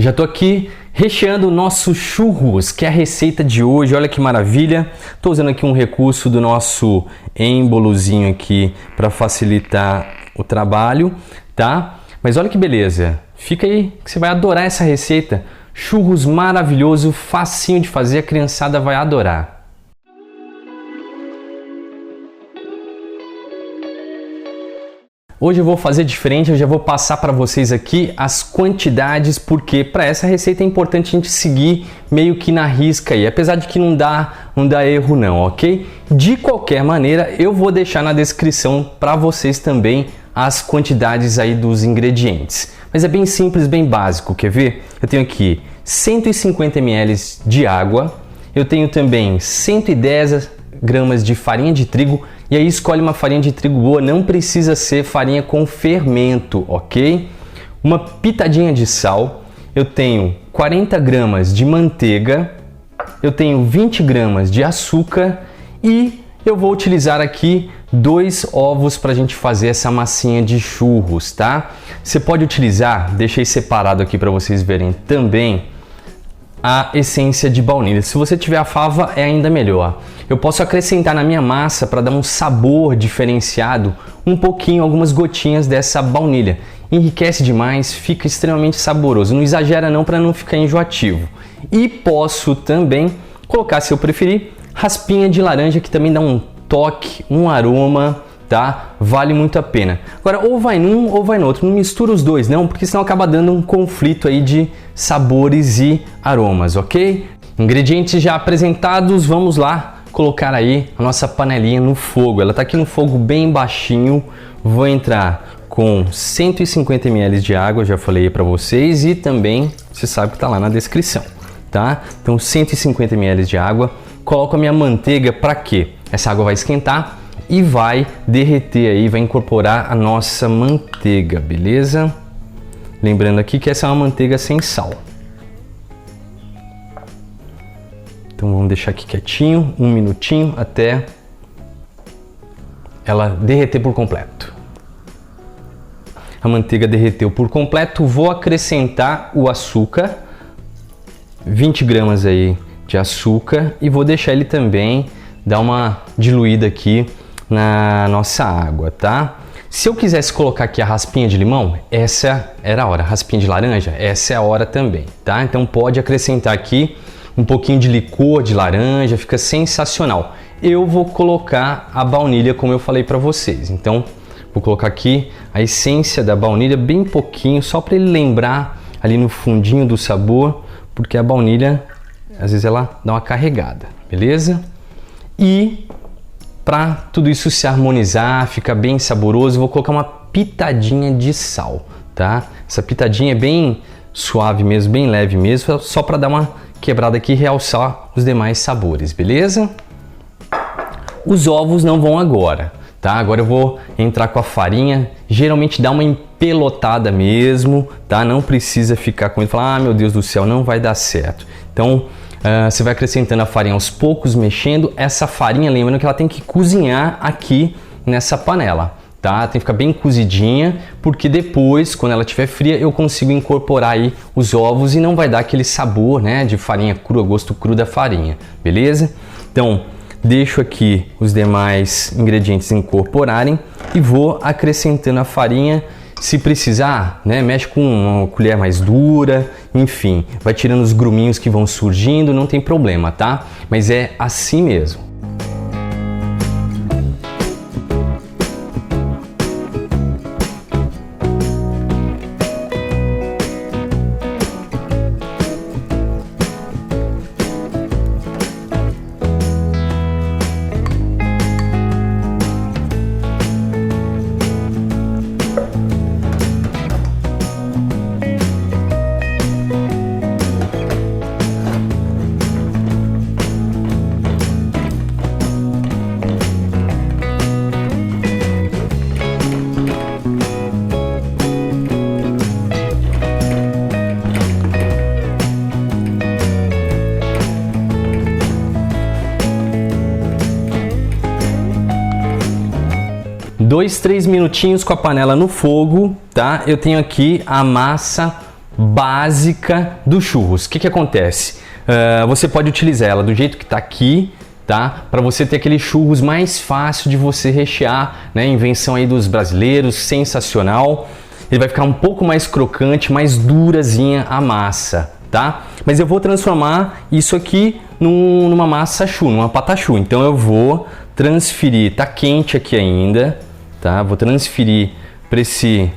Já tô aqui recheando o nosso churros, que é a receita de hoje. Olha que maravilha. Tô usando aqui um recurso do nosso êmbolozinho aqui para facilitar o trabalho, tá? Mas olha que beleza. Fica aí que você vai adorar essa receita. Churros maravilhoso, facinho de fazer, a criançada vai adorar. Hoje eu vou fazer diferente, eu já vou passar para vocês aqui as quantidades, porque para essa receita é importante a gente seguir meio que na risca aí, apesar de que não dá erro não, ok? De qualquer maneira, eu vou deixar na descrição para vocês também as quantidades aí dos ingredientes. Mas é bem simples, bem básico, quer ver? Eu tenho aqui 150 ml de água, eu tenho também 110 gramas de farinha de trigo, e aí escolhe uma farinha de trigo boa, não precisa ser farinha com fermento, ok? Uma pitadinha de sal, eu tenho 40 gramas de manteiga, eu tenho 20 gramas de açúcar e eu vou utilizar aqui 2 ovos para a gente fazer essa massinha de churros, tá? Você pode utilizar, deixei separado aqui para vocês verem também, a essência de baunilha. Se você tiver a fava é ainda melhor. Eu posso acrescentar na minha massa para dar um sabor diferenciado, um pouquinho, algumas gotinhas dessa baunilha. Enriquece demais, fica extremamente saboroso. Não exagera não para não ficar enjoativo. E posso também colocar, se eu preferir, raspinha de laranja, que também dá um toque, um aroma, tá? Vale muito a pena. Agora, ou vai num ou vai no outro. Não mistura os dois, não, porque senão acaba dando um conflito aí de sabores e aromas, ok? Ingredientes já apresentados, vamos lá colocar aí a nossa panelinha no fogo. Ela tá aqui no fogo bem baixinho. Vou entrar com 150 ml de água, já falei para vocês, e também, você sabe que tá lá na descrição, tá? Então, 150 ml de água. Coloco a minha manteiga para quê? Essa água vai esquentar e vai derreter aí, vai incorporar a nossa manteiga, beleza? Lembrando aqui que essa é uma manteiga sem sal. Então vamos deixar aqui quietinho, um minutinho até ela derreter por completo. A manteiga derreteu por completo, vou acrescentar o açúcar, 20 gramas aí de açúcar, e vou deixar ele também dar uma diluída aqui na nossa água, tá? Se eu quisesse colocar aqui a raspinha de limão, essa era a hora. Raspinha de laranja, essa é a hora também, tá? Então pode acrescentar aqui um pouquinho de licor de laranja, fica sensacional. Eu vou colocar a baunilha, como eu falei para vocês. Então vou colocar aqui a essência da baunilha, bem pouquinho, só para ele lembrar ali no fundinho do sabor, porque a baunilha, às vezes ela dá uma carregada, beleza? E para tudo isso se harmonizar, ficar bem saboroso, vou colocar uma pitadinha de sal, tá? Essa pitadinha é bem suave mesmo, bem leve mesmo, só para dar uma quebrada aqui e realçar os demais sabores, beleza? Os ovos não vão agora, tá? Agora eu vou entrar com a farinha, geralmente dá uma empelotada mesmo, tá? Não precisa ficar com ele e falar, ah, meu Deus do céu, não vai dar certo. Então, você vai acrescentando a farinha aos poucos, mexendo. Essa farinha, lembrando que ela tem que cozinhar aqui nessa panela, tá? Tem que ficar bem cozidinha, porque depois, quando ela estiver fria, eu consigo incorporar aí os ovos e não vai dar aquele sabor, né, de farinha crua, gosto cru da farinha, beleza? Então, deixo aqui os demais ingredientes incorporarem e vou acrescentando a farinha. Se precisar, né, mexe com uma colher mais dura, enfim, vai tirando os gruminhos que vão surgindo, não tem problema, tá? Mas é assim mesmo. Dois, 3 minutinhos com a panela no fogo, tá? Eu tenho aqui a massa básica do churros. O que acontece? Você pode utilizar ela do jeito que está aqui, tá? Para você ter aquele churros mais fácil de você rechear, né? Invenção aí dos brasileiros, sensacional. Ele vai ficar um pouco mais crocante, mais durazinha a massa, tá? Mas eu vou transformar isso aqui numa massa choux, numa patachoux. Então eu vou transferir, tá quente aqui ainda, tá? Vou transferir para esse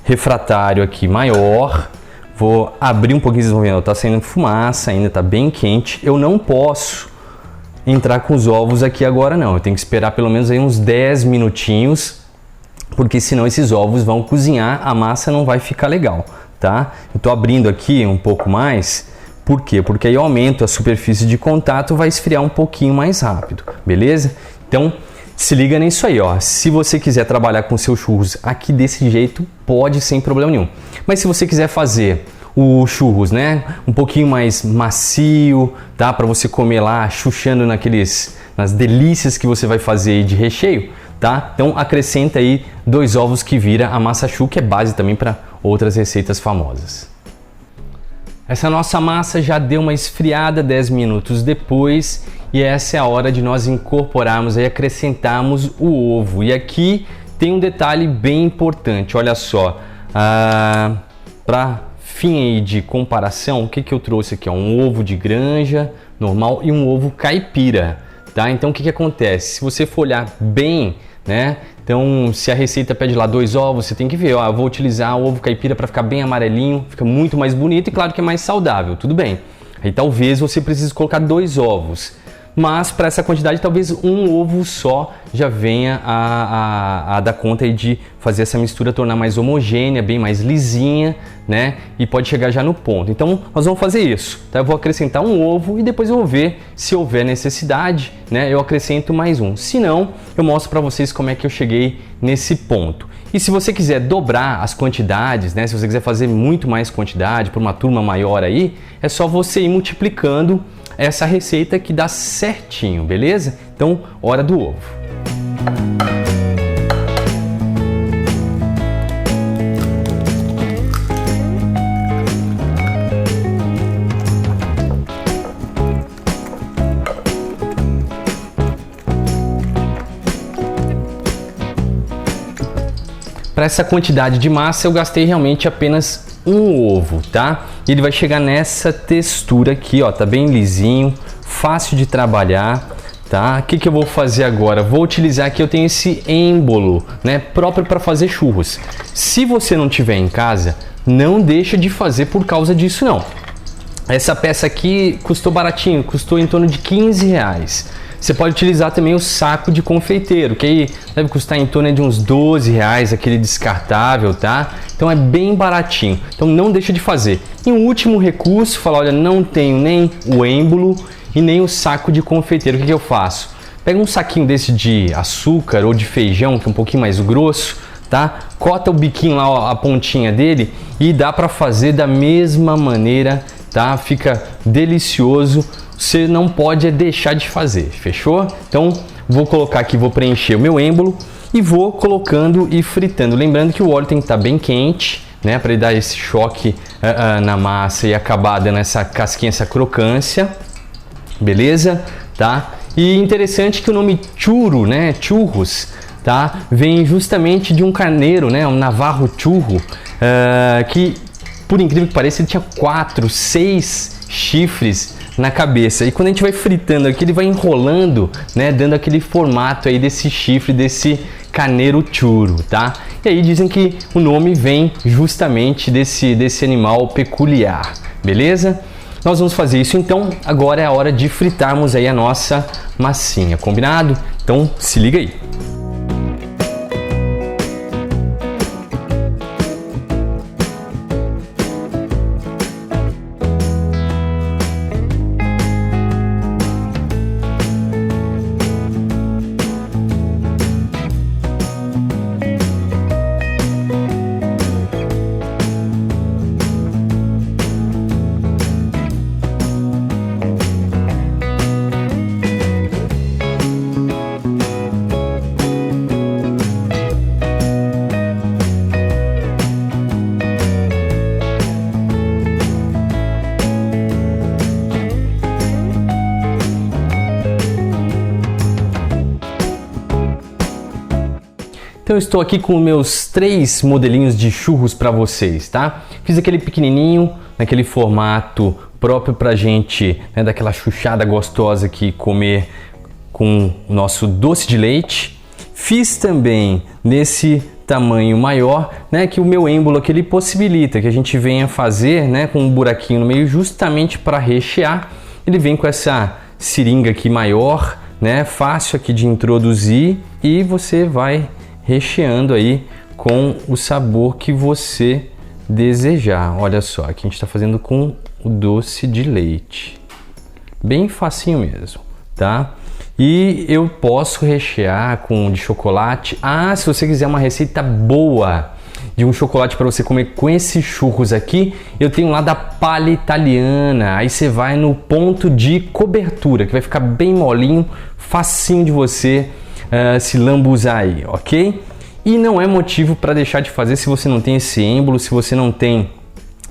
refratário aqui maior. Vou abrir um pouquinho, vocês vão ver, tá saindo fumaça ainda, tá bem quente. Eu não posso entrar com os ovos aqui agora não, eu tenho que esperar pelo menos aí uns 10 minutinhos, porque senão esses ovos vão cozinhar, a massa não vai ficar legal, tá? Eu tô abrindo aqui um pouco mais, por quê? Porque aí eu aumento a superfície de contato, vai esfriar um pouquinho mais rápido, beleza? Então, se liga nisso aí, ó. Se você quiser trabalhar com seus churros aqui desse jeito, pode sem problema nenhum. Mas se você quiser fazer o churros, né, um pouquinho mais macio, tá, para você comer lá, chuchando nas delícias que você vai fazer aí de recheio, tá? Então acrescenta aí 2 ovos que vira a massa choux, que é base também para outras receitas famosas. Essa nossa massa já deu uma esfriada 10 minutos depois e essa é a hora de nós incorporarmos e acrescentarmos o ovo. E aqui tem um detalhe bem importante, olha só, para fim aí de comparação, o que eu trouxe aqui? Um ovo de granja normal e um ovo caipira, tá? Então o que acontece? Se você for olhar bem, né? Então, se a receita pede lá 2 ovos, você tem que ver, ó, eu vou utilizar o ovo caipira para ficar bem amarelinho, fica muito mais bonito e claro que é mais saudável, tudo bem. Aí talvez você precise colocar 2 ovos, mas para essa quantidade talvez um ovo só já venha a dar conta aí de fazer essa mistura tornar mais homogênea, bem mais lisinha, né? E pode chegar já no ponto. Então nós vamos fazer isso, tá? Eu vou acrescentar um ovo e depois eu vou ver se houver necessidade, né? Eu acrescento mais um. Se não, eu mostro para vocês como é que eu cheguei nesse ponto. E se você quiser dobrar as quantidades, né? Se você quiser fazer muito mais quantidade para uma turma maior aí, é só você ir multiplicando essa receita que dá certinho, beleza? Então, hora do ovo. Para essa quantidade de massa eu gastei realmente apenas um ovo, tá? E ele vai chegar nessa textura aqui, ó, tá bem lisinho, fácil de trabalhar, tá? O que eu vou fazer agora? Vou utilizar aqui, eu tenho esse êmbolo, né, próprio para fazer churros. Se você não tiver em casa, não deixa de fazer por causa disso não. Essa peça aqui custou baratinho, custou em torno de R$15. Você pode utilizar também o saco de confeiteiro, que aí deve custar em torno de uns R$12, aquele descartável, tá? Então é bem baratinho, então não deixa de fazer. E um último recurso, falar, olha, não tenho nem o êmbolo e nem o saco de confeiteiro, o que eu faço? Pega um saquinho desse de açúcar ou de feijão, que é um pouquinho mais grosso, tá? Corta o biquinho lá, ó, a pontinha dele e dá para fazer da mesma maneira, tá? Fica delicioso. Você não pode deixar de fazer, fechou? Então vou colocar aqui, vou preencher o meu êmbolo e vou colocando e fritando. Lembrando que o óleo tem que estar bem quente, né, para ele dar esse choque na massa e acabar dando essa casquinha, essa crocância, beleza? Tá? E interessante que o nome churro, né, churros, tá, vem justamente de um carneiro, né, um navarro churro, que por incrível que pareça ele tinha 4, 6 chifres na cabeça, e quando a gente vai fritando aqui ele vai enrolando, né, dando aquele formato aí desse chifre, desse carneiro churro, tá? E aí dizem que o nome vem justamente desse animal peculiar, beleza? Nós vamos fazer isso então, agora é a hora de fritarmos aí a nossa massinha, combinado? Então se liga aí. Então eu estou aqui com meus 3 modelinhos de churros para vocês, tá? Fiz aquele pequenininho, naquele formato próprio pra gente, né, daquela chuchada gostosa aqui, comer com o nosso doce de leite. Fiz também nesse tamanho maior, né, que o meu êmbolo aqui ele possibilita que a gente venha fazer, né, com um buraquinho no meio justamente para rechear. Ele vem com essa seringa aqui maior, né, fácil aqui de introduzir, e você vai recheando aí com o sabor que você desejar. Olha só, aqui a gente está fazendo com o doce de leite, bem facinho mesmo, tá? E eu posso rechear com de chocolate. Ah, se você quiser uma receita boa de um chocolate para você comer com esses churros aqui, eu tenho lá da Palha Italiana. Aí você vai no ponto de cobertura, que vai ficar bem molinho, facinho de você se lambuzar aí, ok? E não é motivo para deixar de fazer se você não tem esse êmbolo, se você não tem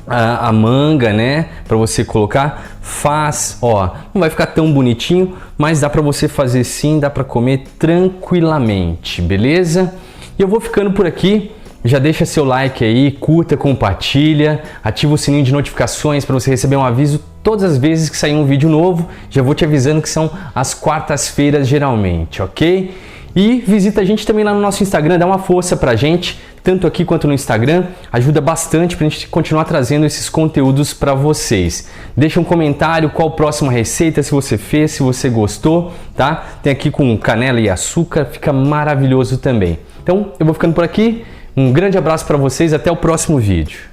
a manga, né, para você colocar. Faz, ó, não vai ficar tão bonitinho, mas dá para você fazer sim, dá para comer tranquilamente, beleza? E eu vou ficando por aqui. Já deixa seu like aí, curta, compartilha, ativa o sininho de notificações para você receber um aviso todas as vezes que sair um vídeo novo. Já vou te avisando que são às quartas-feiras geralmente, ok? E visita a gente também lá no nosso Instagram, dá uma força pra gente, tanto aqui quanto no Instagram, ajuda bastante pra gente continuar trazendo esses conteúdos para vocês. Deixa um comentário qual a próxima receita, se você fez, se você gostou, tá? Tem aqui com canela e açúcar, fica maravilhoso também. Então, eu vou ficando por aqui, um grande abraço para vocês, até o próximo vídeo.